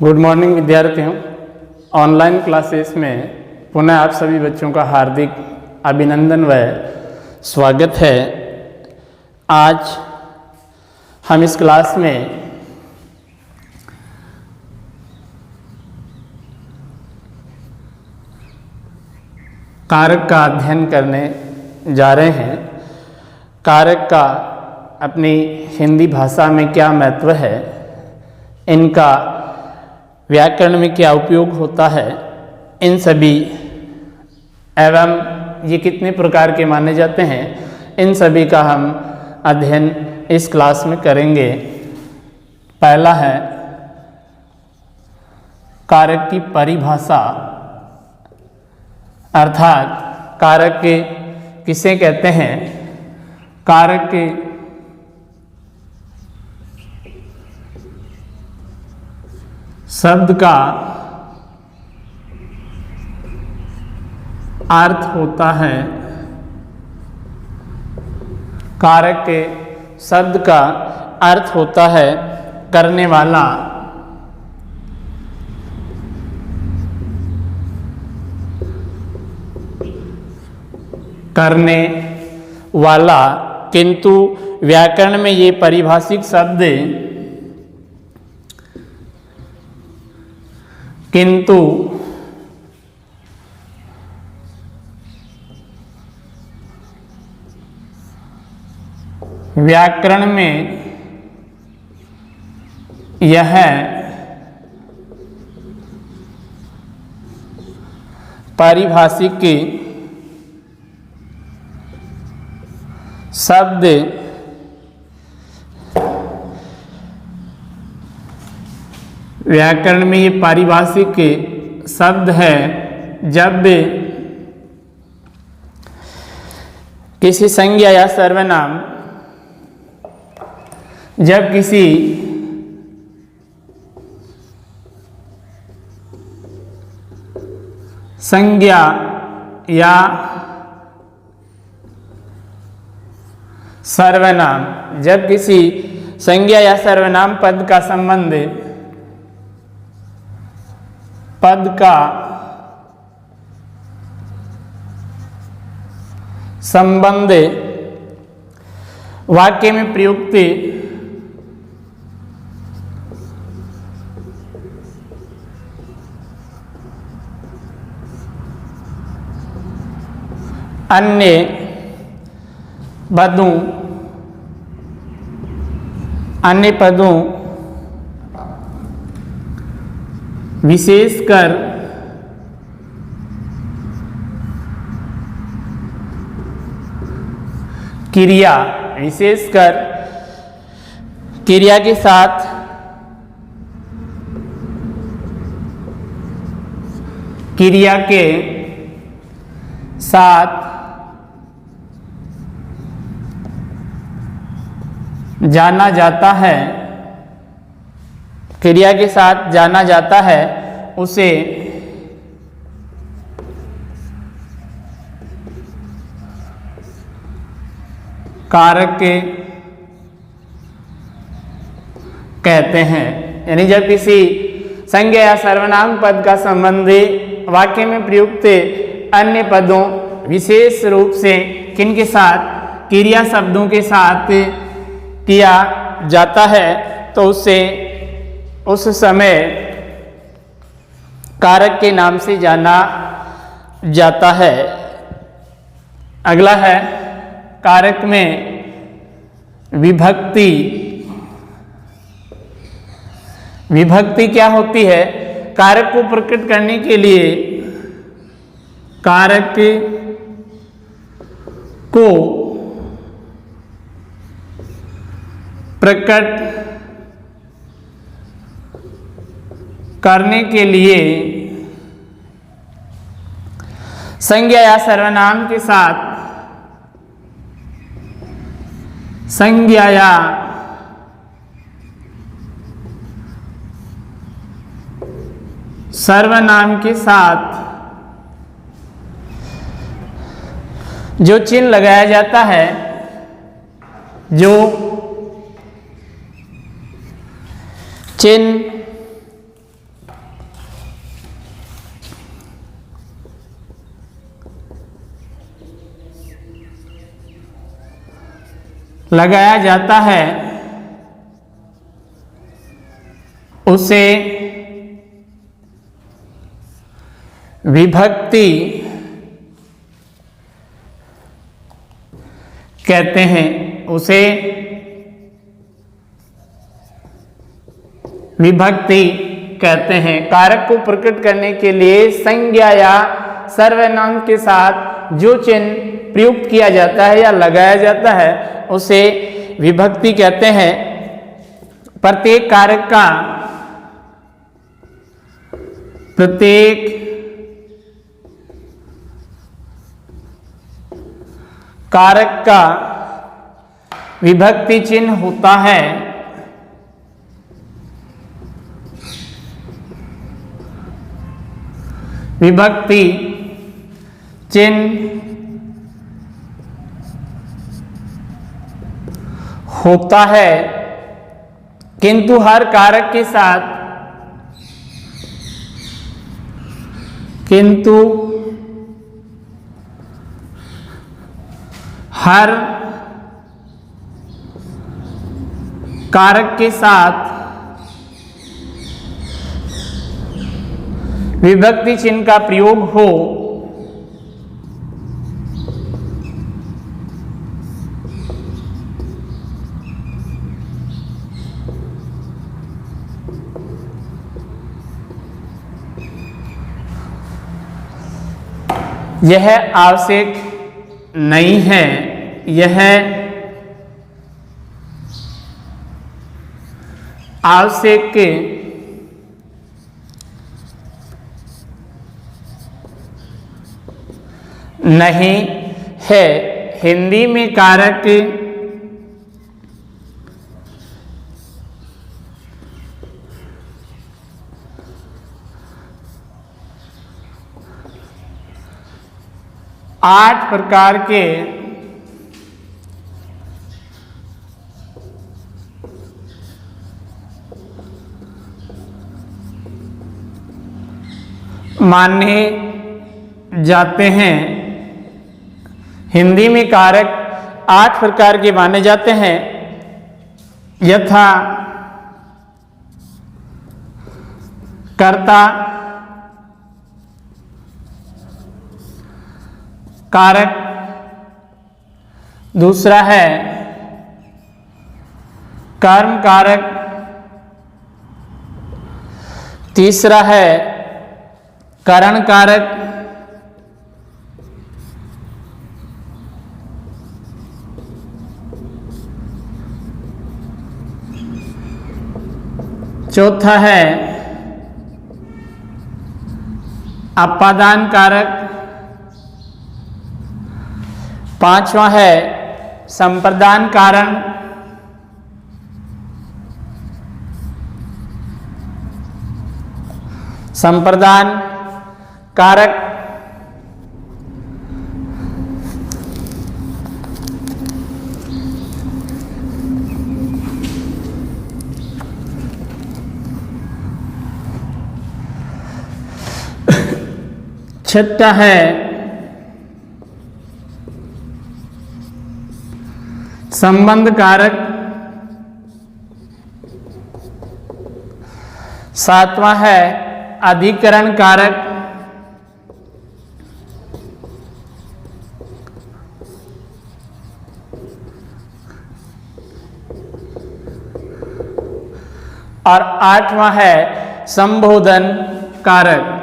Good morning विद्यार्थियों। Online classes में पुनः आप सभी बच्चों का हार्दिक अभिनंदन व स्वागत है। आज हम इस क्लास में कारक का अध्ययन करने जा रहे हैं। कारक का अपनी हिंदी भाषा में क्या महत्व है, इनका व्याकरण में क्या उपयोग होता है, इन सभी एवं ये कितने प्रकार के माने जाते हैं, इन सभी का हम अध्ययन इस क्लास में करेंगे। पहला है कारक की परिभाषा, अर्थात कारक के किसे कहते हैं। कारक के शब्द का अर्थ होता है, कारक के शब्द का अर्थ होता है करने वाला। करने वाला, किंतु व्याकरण में ये पारिभाषिक शब्द किंतु व्याकरण में यह पारिभाषिक शब्द व्याकरण में ये पारिभाषिक शब्द है जब किसी संज्ञा या सर्वनाम, जब किसी संज्ञा या सर्वनाम, जब किसी संज्ञा या सर्वनाम पद का संबंध वाक्य में प्रयुक्त अन्य पदों विशेषकर क्रिया, क्रिया के साथ जाना जाता है, क्रिया के साथ जाना जाता है, उसे कारक कहते हैं। यानी जब किसी संज्ञा या सर्वनाम पद का संबंध वाक्य में प्रयुक्त अन्य पदों, विशेष रूप से किनके साथ, क्रिया शब्दों के साथ किया जाता है, तो उसे उस समय कारक के नाम से जाना जाता है। अगला है कारक में विभक्ति। विभक्ति क्या होती है? कारक को प्रकट करने के लिए कारक को प्रकट करने के लिए संज्ञा या सर्वनाम के साथ संज्ञा या सर्वनाम के साथ जो चिन्ह लगाया जाता है, जो चिन्ह लगाया जाता है उसे विभक्ति कहते हैं। उसे विभक्ति कहते हैं। कारक को प्रकट करने के लिए संज्ञा या सर्वनाम के साथ जो चिन्ह प्रयुक्त किया जाता है या लगाया जाता है उसे विभक्ति कहते हैं। प्रत्येक कारक का विभक्ति चिन्ह होता है। विभक्ति चिन्ह होता है, किंतु हर कारक के साथ हर कारक के साथ विभक्ति चिन्ह का प्रयोग हो यह आवश्यक नहीं है। यह आवश्यक नहीं है। हिंदी में कारक आठ प्रकार के माने जाते हैं। हिंदी में कारक 8 प्रकार के माने जाते हैं, यथा कर्ता कारक, दूसरा है कर्म कारक, तीसरा है करण कारक, चौथा है अपादान कारक, पांचवा है संप्रदान कारण, संप्रदान कारक, छठा है संबंध कारक, सातवां है अधिकरण कारक, और आठवां है संबोधन कारक।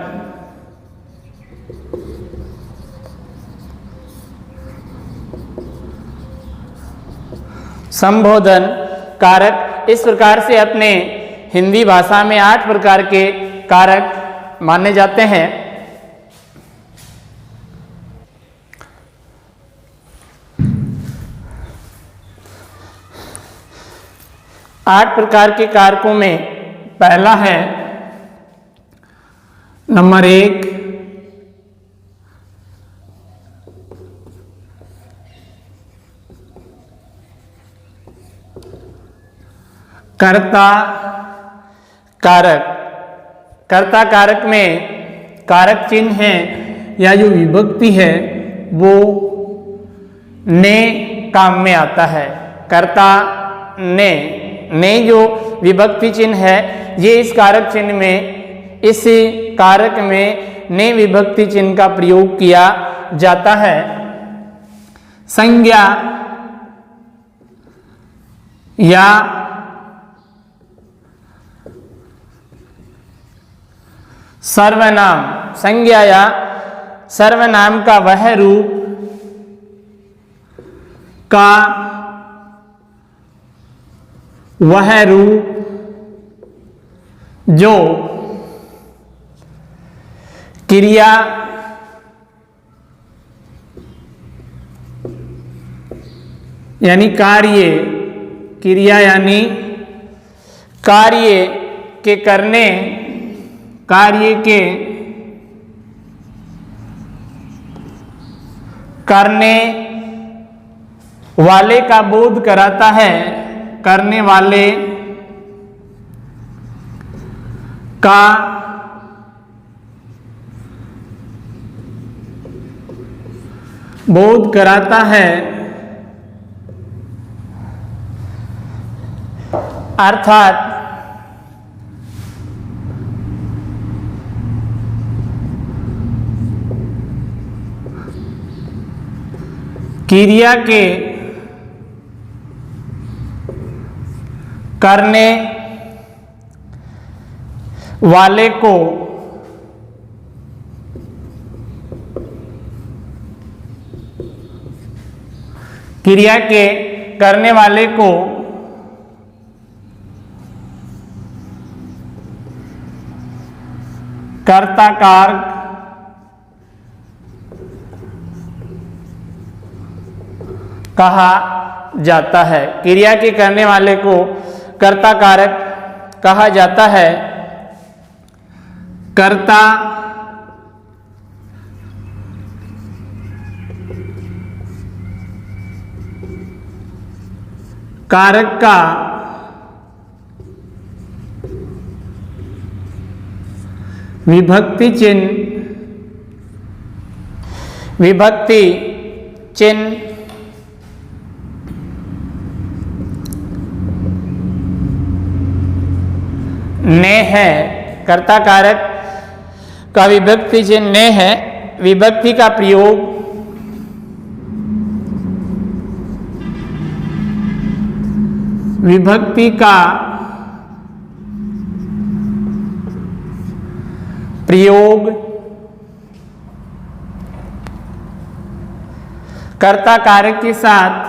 संबोधन कारक इस प्रकार से अपने हिंदी भाषा में 8 प्रकार के कारक माने जाते हैं। आठ प्रकार के कारकों में पहला है नंबर 1 कर्ता कारक। कर्ता कारक में कारक चिन्ह है या जो विभक्ति है वो ने काम में आता है। कर्ता ने जो विभक्ति चिन्ह है, ये इस कारक चिन्ह में, इस कारक में ने विभक्ति चिन्ह का प्रयोग किया जाता है। संज्ञा या सर्वनाम, संज्ञा या सर्वनाम का वह रूप जो क्रिया यानी कार्य, क्रिया यानी कार्य के करने, कार्य के करने वाले का बोध कराता है, करने वाले का बोध कराता है, अर्थात क्रिया के करने वाले को क्रिया के करने वाले को कर्ता कारक कहा जाता है। क्रिया के करने वाले को कर्ता कारक कहा जाता है। कर्ता कारक का विभक्ति चिन्ह ने है। कर्ता कारक का विभक्ति चिन्ह ने है। विभक्ति का प्रयोग कर्ता कारक के साथ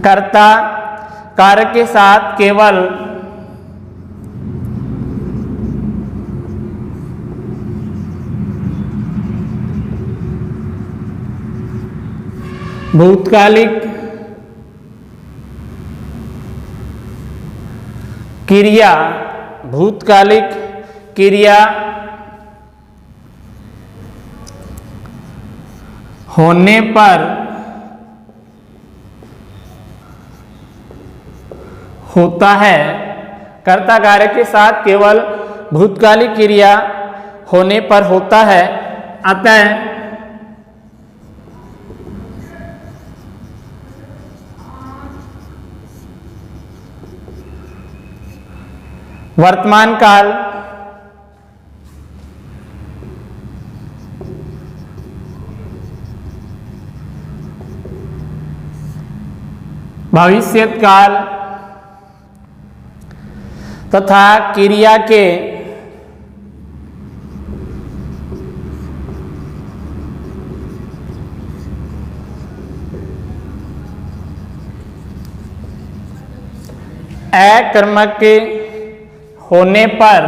कर्ता कारक के साथ केवल भूतकालिक क्रिया होने पर होता है। कर्ता कारक के साथ केवल भूतकालिक क्रिया होने पर होता है। अतः वर्तमान काल भविष्यत काल तथा क्रिया के अकर्मक होने पर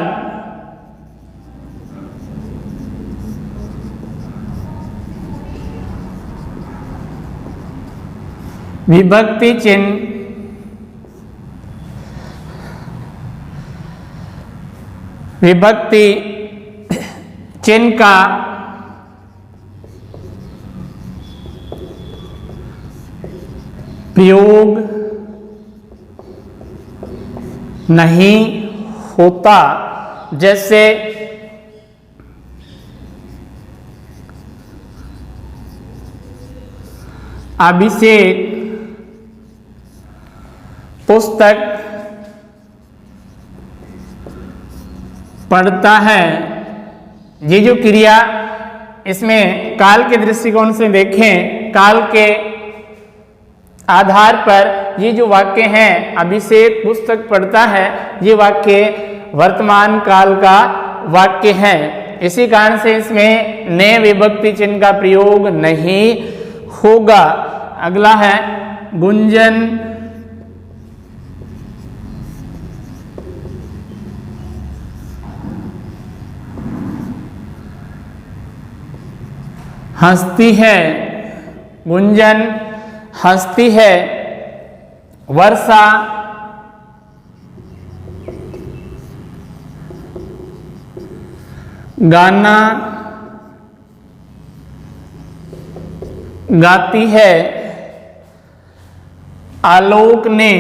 विभक्ति चिन्ह का प्रयोग नहीं होता। जैसे अभिषेक पुस्तक पढ़ता है। ये जो क्रिया, इसमें काल के दृष्टिकोण से देखें, काल के आधार पर ये जो वाक्य हैं, अभिषेक पुस्तक पढ़ता है, ये वाक्य वर्तमान काल का वाक्य है। इसी कारण से इसमें ने विभक्ति चिन्ह का प्रयोग नहीं होगा। अगला है गुंजन हंसती है। गुंजन हंसती है। वर्षा गाना गाती है। आलोक ने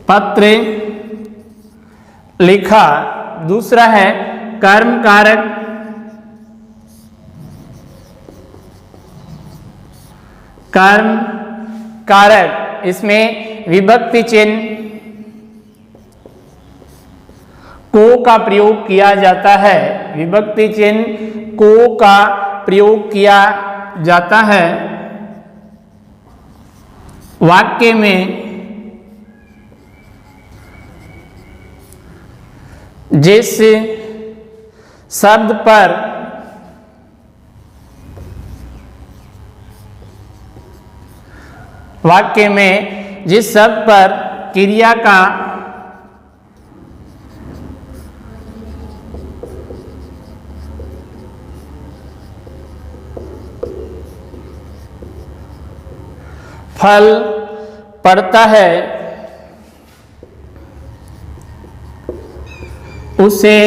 पत्र लिखा। दूसरा है कर्म कारक। कर्म कारक, इसमें विभक्ति चिन्ह को का प्रयोग किया जाता है। विभक्ति चिन्ह को का प्रयोग किया जाता है वाक्य में। जिस शब्द पर वाक्य में जिस शब्द पर क्रिया का फल पड़ता है, उसे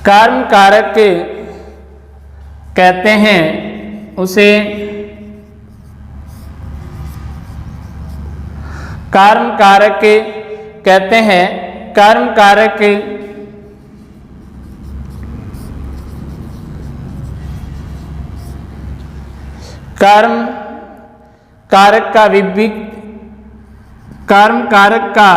कर्म कारक कहते हैं। उसे कर्म कारक कहते हैं। कर्म कारक कर्म कारक का कर्म कारक का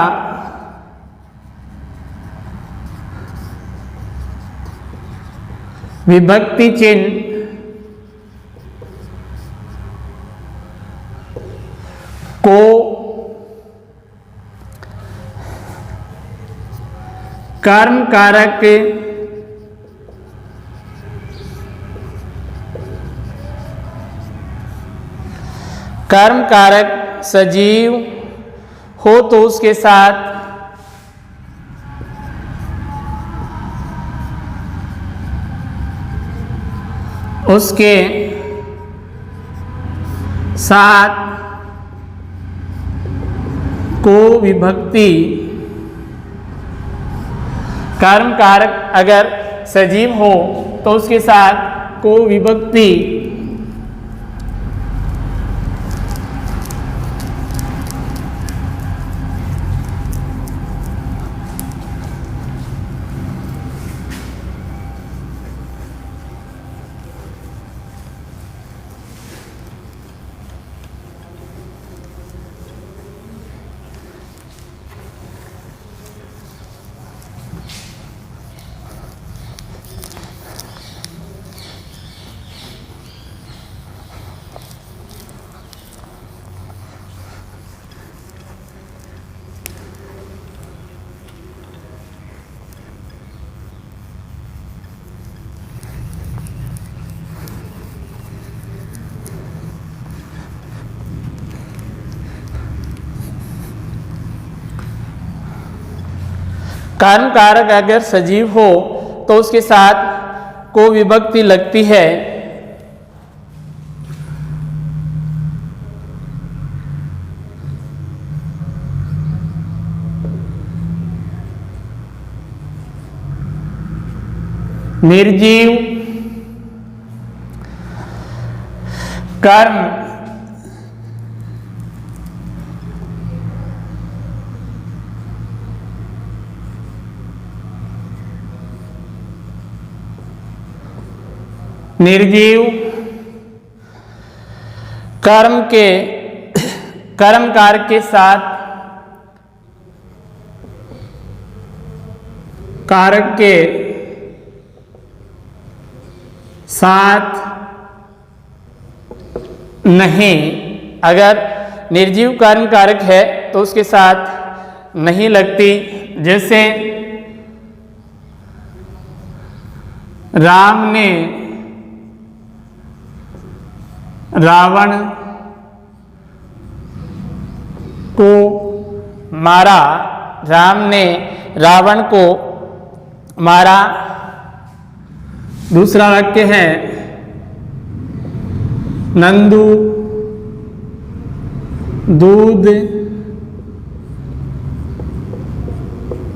विभक्ति चिन्ह को कर्म कारक कर्म कारक सजीव हो तो उसके साथ उसके साथ को विभक्ति। कर्म कारक अगर सजीव हो तो उसके साथ को विभक्ति कर्म कारक अगर सजीव हो तो उसके साथ को विभक्ति लगती है। निर्जीव कर्म निर्जीव कर्म कारक के साथ नहीं, अगर निर्जीव कर्म कारक है तो उसके साथ नहीं लगती। जैसे राम ने रावण को मारा, राम ने रावण को मारा। दूसरा वाक्य है नंदू दूध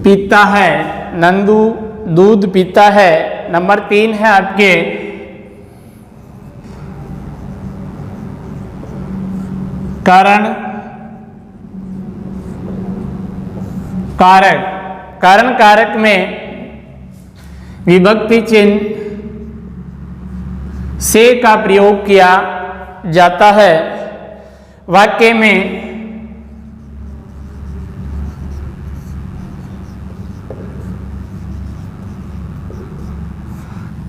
पीता है, नंदू दूध पीता है। नंबर 3 है आपके कारण कारक। कारण कारक में विभक्ति चिन्ह से का प्रयोग किया जाता है। वाक्य में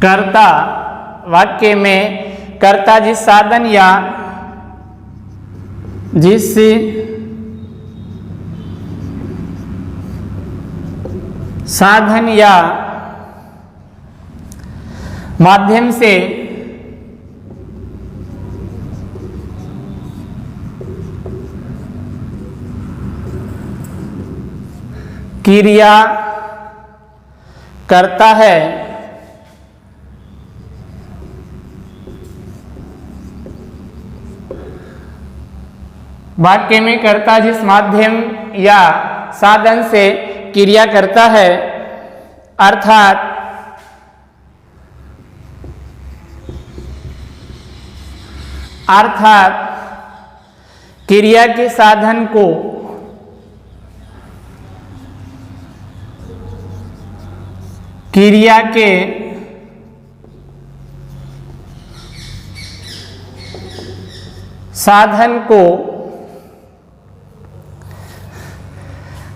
कर्ता, वाक्य में कर्ता जिस साधन या जिस साधन या माध्यम से क्रिया करता है, वाक्य में कर्ता जिस माध्यम या साधन से क्रिया करता है, अर्थात क्रिया के साधन को क्रिया के साधन को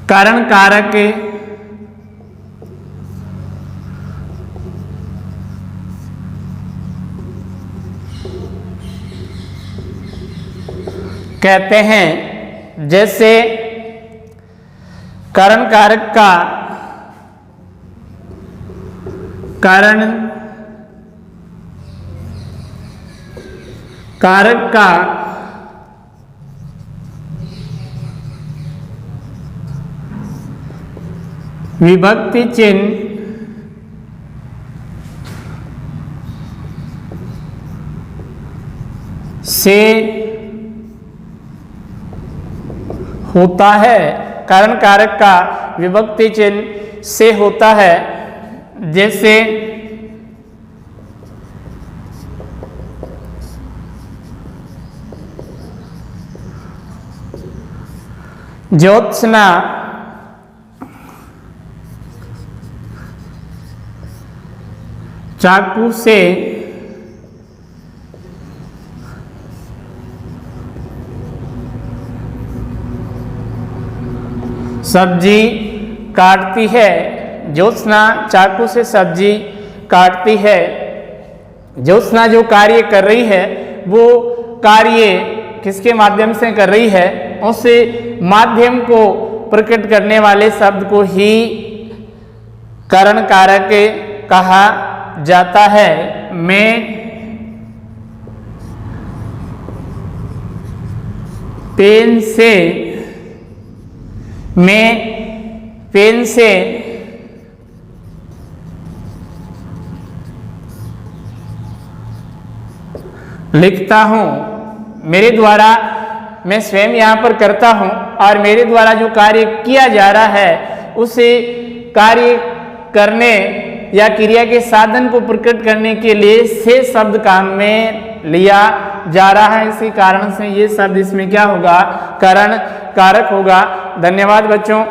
कारण कारक कहते हैं। जैसे कारण कारक का कारण कारक का विभक्ति चिन्ह से होता है, कारण कारक का विभक्ति चिन्ह से होता है। जैसे ज्योत्सना चाकू से सब्जी काटती है, ज्योत्सना चाकू से सब्जी काटती है। ज्योत्सना जो कार्य कर रही है वो कार्य किसके माध्यम से कर रही है, उस माध्यम को प्रकट करने वाले शब्द को ही कारण कारक कहा जाता है। मैं पेन से लिखता हूं, मेरे द्वारा मैं स्वयं यहाँ पर करता हूं और मेरे द्वारा जो कार्य किया जा रहा है उसे कार्य करने या क्रिया के साधन को प्रकट करने के लिए से शब्द काम में लिया जा रहा है। इसी कारण से ये शब्द इसमें क्या होगा, कारण कारक होगा। धन्यवाद बच्चों।